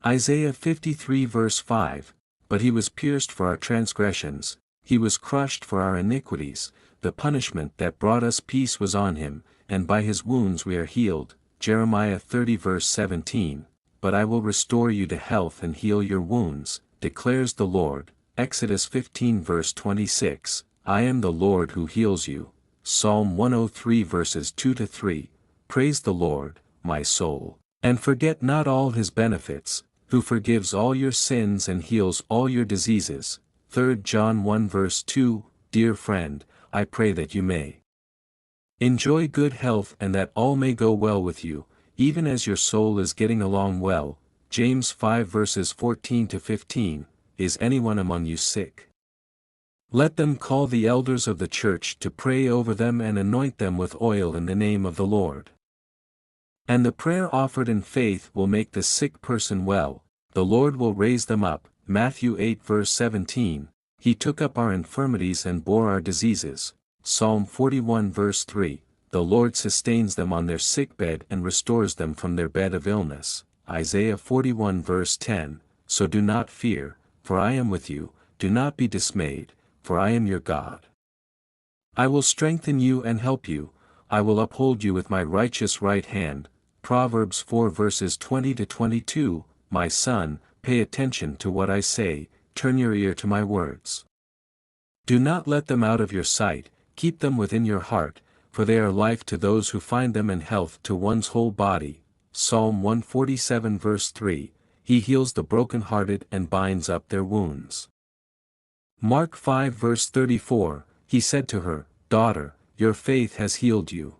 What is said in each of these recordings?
Isaiah 53 verse 5, But he was pierced for our transgressions, he was crushed for our iniquities, the punishment that brought us peace was on him, and by his wounds we are healed. Jeremiah 30 verse 17, But I will restore you to health and heal your wounds, declares the Lord. Exodus 15 verse 26, I am the Lord who heals you. Psalm 103 verses 2-3, Praise the Lord, my soul, and forget not all his benefits, who forgives all your sins and heals all your diseases. 3 John 1 verse 2, Dear friend, I pray that you may enjoy good health and that all may go well with you, even as your soul is getting along well. James 5 verses 14-15, Is anyone among you sick? Let them call the elders of the church to pray over them and anoint them with oil in the name of the Lord. And the prayer offered in faith will make the sick person well, the Lord will raise them up. Matthew 8 verse 17, He took up our infirmities and bore our diseases. Psalm 41 verse 3, The Lord sustains them on their sickbed and restores them from their bed of illness. Isaiah 41 verse 10, So do not fear, for I am with you, do not be dismayed, for I am your God. I will strengthen you and help you, I will uphold you with my righteous right hand. Proverbs 4 verses 20-22, My son, pay attention to what I say, turn your ear to my words. Do not let them out of your sight, keep them within your heart, for they are life to those who find them and health to one's whole body. Psalm 147 verse 3, He heals the brokenhearted and binds up their wounds. Mark 5 verse 34, He said to her, Daughter, your faith has healed you.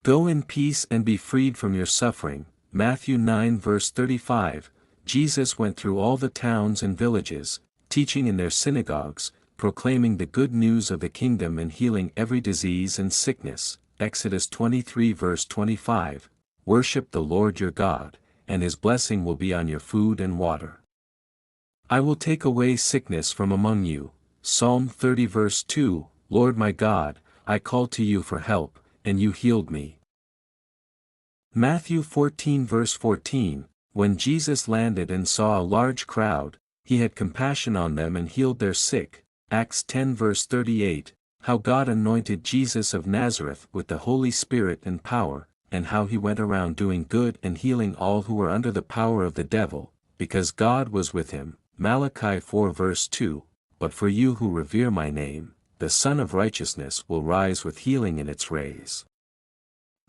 Go in peace and be freed from your suffering. Matthew 9 verse 35, Jesus went through all the towns and villages, teaching in their synagogues, proclaiming the good news of the kingdom and healing every disease and sickness. Exodus 23 verse 25, Worship the Lord your God, and his blessing will be on your food and water. I will take away sickness from among you. Psalm 30 verse 2, Lord my God, I called to you for help, and you healed me. Matthew 14 verse 14, When Jesus landed and saw a large crowd, he had compassion on them and healed their sick. Acts 10 verse 38, How God anointed Jesus of Nazareth with the Holy Spirit and power, and how he went around doing good and healing all who were under the power of the devil, because God was with him. Malachi 4 verse 2, But for you who revere my name, the Son of Righteousness will rise with healing in its rays.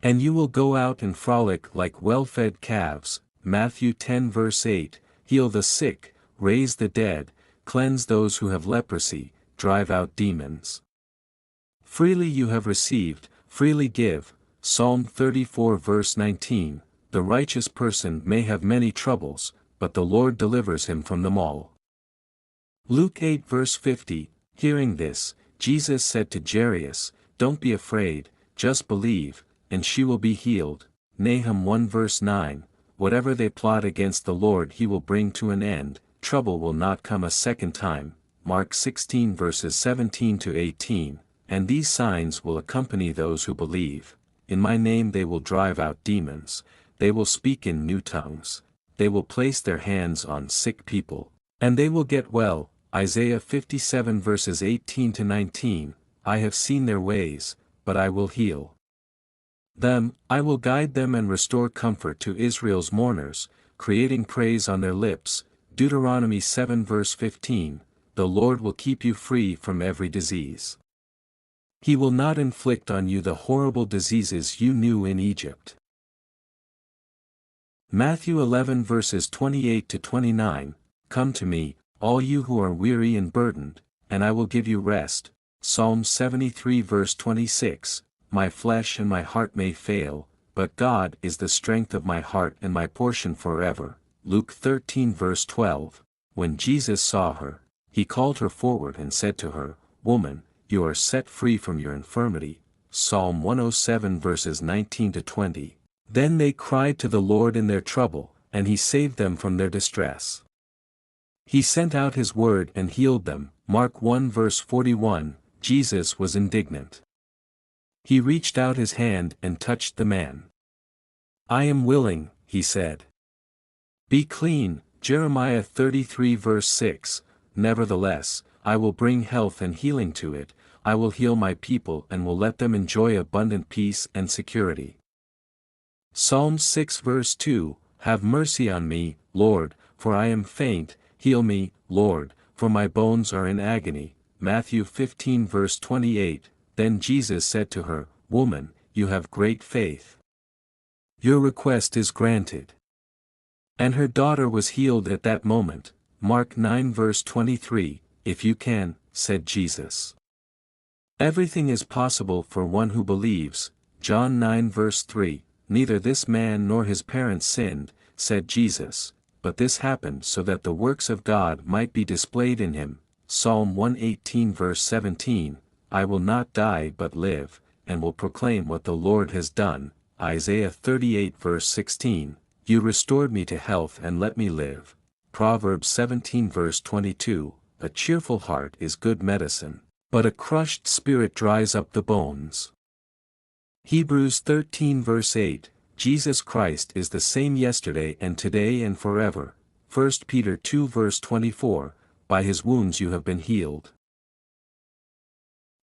And you will go out and frolic like well-fed calves. Matthew 10 verse 8, Heal the sick, raise the dead, cleanse those who have leprosy, drive out demons. Freely you have received, freely give. Psalm 34 verse 19, The righteous person may have many troubles, but the Lord delivers him from them all. Luke 8 verse 50, Hearing this, Jesus said to Jairus, Don't be afraid, just believe, and she will be healed. Nahum 1 verse 9, Whatever they plot against the Lord he will bring to an end, trouble will not come a second time. Mark 16 verses 17-18, And these signs will accompany those who believe. In my name they will drive out demons, they will speak in new tongues, they will place their hands on sick people, and they will get well. Isaiah 57 verses 18-19, I have seen their ways, but I will heal them, I will guide them and restore comfort to Israel's mourners, creating praise on their lips. Deuteronomy 7 verse 15, The Lord will keep you free from every disease. He will not inflict on you the horrible diseases you knew in Egypt. Matthew 11 verses 28-29, Come to me, all you who are weary and burdened, and I will give you rest. Psalm 73 verse 26, My flesh and my heart may fail, but God is the strength of my heart and my portion forever. Luke 13 verse 12, When Jesus saw her, he called her forward and said to her, Woman, you are set free from your infirmity. Psalm 107 verses 19-20. Then they cried to the Lord in their trouble, and he saved them from their distress. He sent out his word and healed them. Mark 1 verse 41, Jesus was indignant. He reached out his hand and touched the man. I am willing, he said. Be clean, Jeremiah 33 verse 6, nevertheless, I will bring health and healing to it, I will heal my people and will let them enjoy abundant peace and security. Psalm 6 verse 2, Have mercy on me, Lord, for I am faint, heal me, Lord, for my bones are in agony. Matthew 15 verse 28, Then Jesus said to her, Woman, you have great faith. Your request is granted. And her daughter was healed at that moment. Mark 9 verse 23, If you can, said Jesus. Everything is possible for one who believes. John 9 verse 3, Neither this man nor his parents sinned, said Jesus, but this happened so that the works of God might be displayed in him. Psalm 118 verse 17, I will not die but live, and will proclaim what the Lord has done. Isaiah 38 verse 16, You restored me to health and let me live. Proverbs 17 verse 22, A cheerful heart is good medicine, but a crushed spirit dries up the bones. Hebrews 13 verse 8, Jesus Christ is the same yesterday and today and forever. 1 Peter 2 verse 24, By his wounds you have been healed.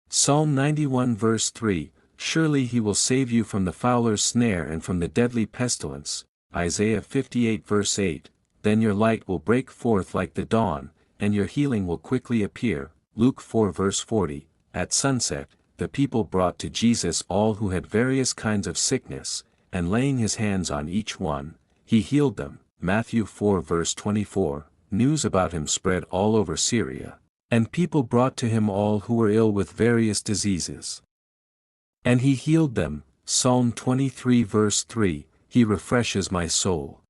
Psalm 91 verse 3, Surely he will save you from the fowler's snare and from the deadly pestilence. Isaiah 58 verse 8, Then your light will break forth like the dawn, and your healing will quickly appear. Luke 4 verse 40, At sunset, the people brought to Jesus all who had various kinds of sickness, and laying his hands on each one, he healed them. Matthew 4 verse 24, News about him spread all over Syria, and people brought to him all who were ill with various diseases. And he healed them. Psalm 23 verse 3, He refreshes my soul.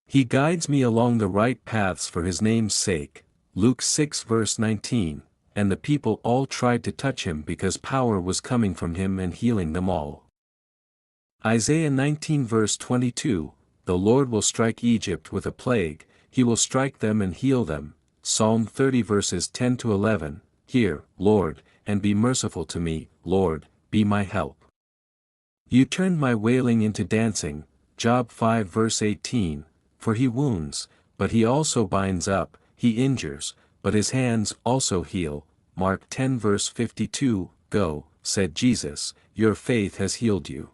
He guides me along the right paths for his name's sake. Luke 6 verse 19, And the people all tried to touch him because power was coming from him and healing them all. Isaiah 19 verse 22, The Lord will strike Egypt with a plague, he will strike them and heal them. Psalm 30 verses 10 to 11, Hear, Lord, and be merciful to me, Lord, be my help. You turned my wailing into dancing. Job 5 verse 18, For he wounds, but he also binds up, he injures, but his hands also heal. Mark 10 verse 52, Go, said Jesus, your faith has healed you.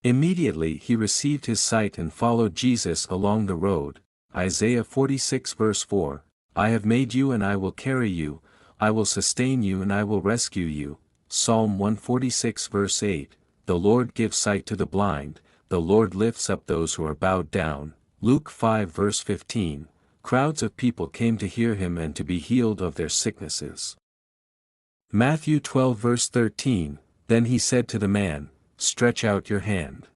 Immediately he received his sight and followed Jesus along the road. Isaiah 46 verse 4, I have made you and I will carry you, I will sustain you and I will rescue you. Psalm 146 verse 8, The Lord gives sight to the blind, the Lord lifts up those who are bowed down. Luke 5 verse 15, Crowds of people came to hear him and to be healed of their sicknesses. Matthew 12 verse 13, Then he said to the man, Stretch out your hand.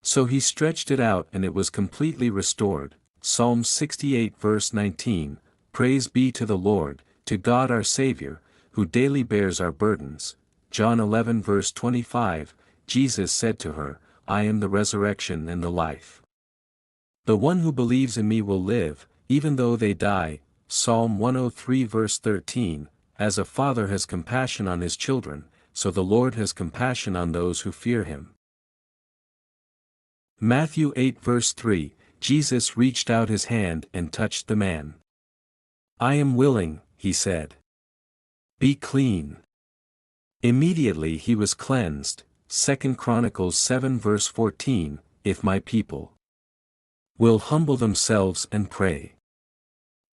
So he stretched it out and it was completely restored. Psalm 68 verse 19, Praise be to the Lord, to God our Savior, who daily bears our burdens. John 11 verse 25, Jesus said to her, I am the resurrection and the life. The one who believes in me will live, even though they die. Psalm 103 verse 13, As a father has compassion on his children, so the Lord has compassion on those who fear him. Matthew 8 verse 3, Jesus reached out his hand and touched the man. I am willing, he said. Be clean. Immediately he was cleansed. 2 Chronicles 7 verse 14, If my people will humble themselves and pray,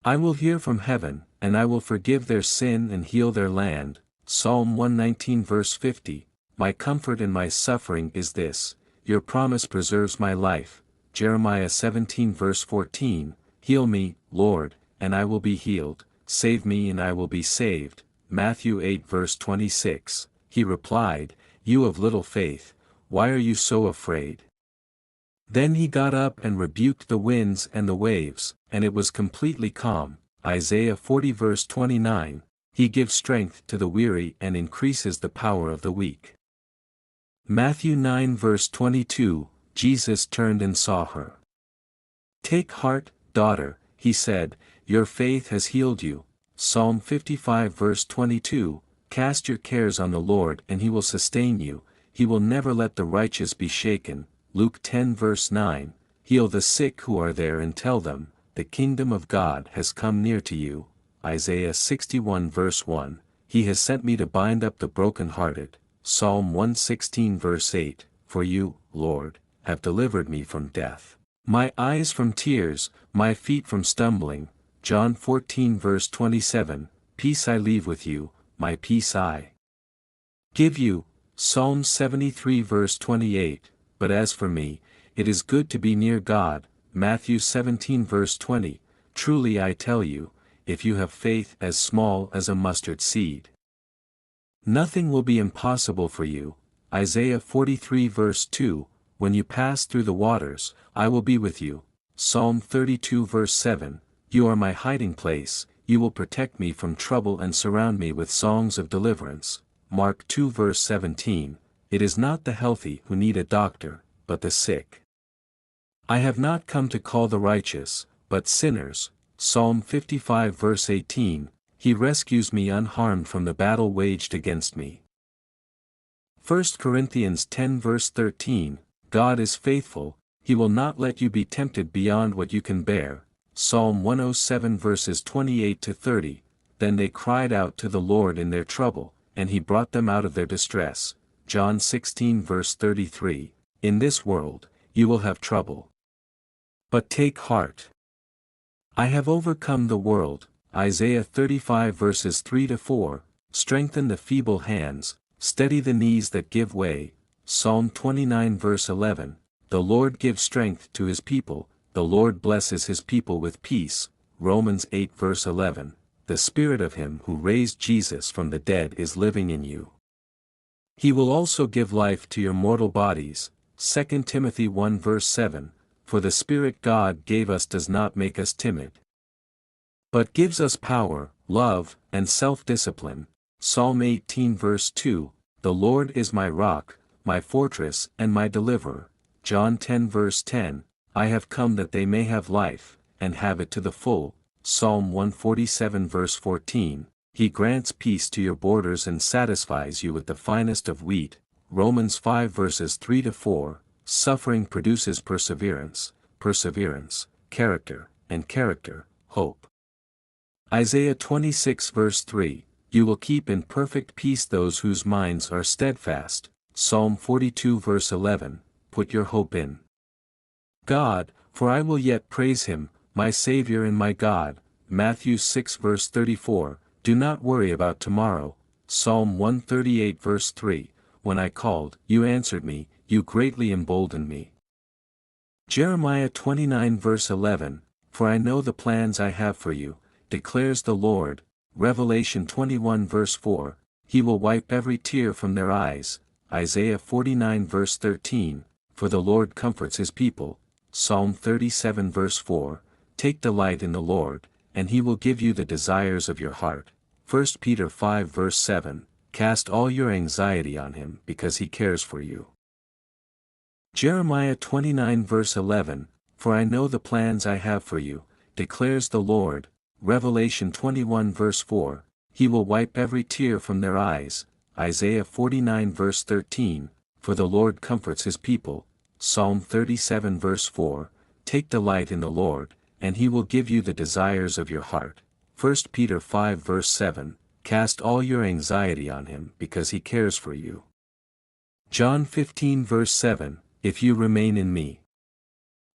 I will hear from heaven, and I will forgive their sin and heal their land. Psalm 119 verse 50, My comfort in my suffering is this, your promise preserves my life. Jeremiah 17 verse 14, Heal me, Lord, and I will be healed, save me and I will be saved. Matthew 8 verse 26, He replied, You of little faith, why are you so afraid? Then he got up and rebuked the winds and the waves, and it was completely calm. Isaiah 40 verse 29, He gives strength to the weary and increases the power of the weak. Matthew 9 verse 22, Jesus turned and saw her. Take heart, daughter, he said, your faith has healed you. Psalm 55 verse 22, Cast your cares on the Lord and he will sustain you, he will never let the righteous be shaken. Luke 10 verse 9, Heal the sick who are there and tell them, the kingdom of God has come near to you. Isaiah 61 verse 1, He has sent me to bind up the brokenhearted. Psalm 116 verse 8, For you, Lord, have delivered me from death. My eyes from tears, my feet from stumbling. John 14 verse 27, Peace I leave with you, my peace I give you. Psalm 73 verse 28, But as for me, it is good to be near God. Matthew 17 verse 20, Truly I tell you, if you have faith as small as a mustard seed, nothing will be impossible for you. Isaiah 43 verse 2, When you pass through the waters, I will be with you. Psalm 32 verse 7, You are my hiding place, you will protect me from trouble and surround me with songs of deliverance. Mark 2 verse 17, It is not the healthy who need a doctor, but the sick. I have not come to call the righteous, but sinners. Psalm 55 verse 18, He rescues me unharmed from the battle waged against me. 1 Corinthians 10 verse 13, God is faithful, He will not let you be tempted beyond what you can bear. Psalm 107 verses 28 to 30, Then they cried out to the Lord in their trouble, and He brought them out of their distress. John 16 verse 33, In this world, you will have trouble. But take heart. I have overcome the world. Isaiah 35 verses 3 to 4, Strengthen the feeble hands, steady the knees that give way. Psalm 29 verse 11, The Lord gives strength to His people, the Lord blesses His people with peace. Romans 8 verse 11, The Spirit of Him who raised Jesus from the dead is living in you. He will also give life to your mortal bodies. 2 Timothy 1 verse 7, For the Spirit God gave us does not make us timid, but gives us power, love, and self-discipline. Psalm 18 verse 2, The Lord is my rock, my fortress and my deliverer. John 10 verse 10, I have come that they may have life, and have it to the full. Psalm 147 verse 14, He grants peace to your borders and satisfies you with the finest of wheat. Romans 5 verses 3 to 4, Suffering produces perseverance, perseverance, character, and character, hope. Isaiah 26 verse 3, You will keep in perfect peace those whose minds are steadfast. Psalm 42 verse 11, Put your hope in God, for I will yet praise Him, my Savior and my God. Matthew 6 verse 34, Do not worry about tomorrow. Psalm 138 verse 3, When I called, you answered me, you greatly emboldened me. Jeremiah 29 verse 11, For I know the plans I have for you, declares the Lord. Revelation 21 verse 4, He will wipe every tear from their eyes. Isaiah 49 verse 13, For the Lord comforts His people. Psalm 37 verse 4, Take delight in the Lord, and He will give you the desires of your heart. 1 Peter 5 verse 7, Cast all your anxiety on Him because He cares for you. Jeremiah 29 verse 11, For I know the plans I have for you, declares the Lord. Revelation 21 verse 4, He will wipe every tear from their eyes. Isaiah 49 verse 13, For the Lord comforts His people. Psalm 37 verse 4, Take delight in the Lord, and He will give you the desires of your heart. 1 Peter 5 verse 7, Cast all your anxiety on Him because He cares for you. John 15 verse 7, If you remain in me,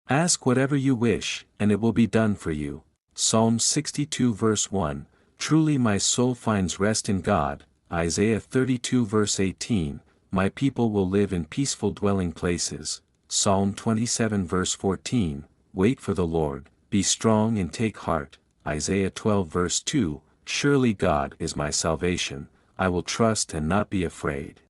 ask whatever you wish, and it will be done for you. Psalm 62 verse 1, Truly my soul finds rest in God. Isaiah 32 verse 18, My people will live in peaceful dwelling places. Psalm 27 verse 14, Wait for the Lord, be strong and take heart. Isaiah 12 verse 2, Surely God is my salvation, I will trust and not be afraid.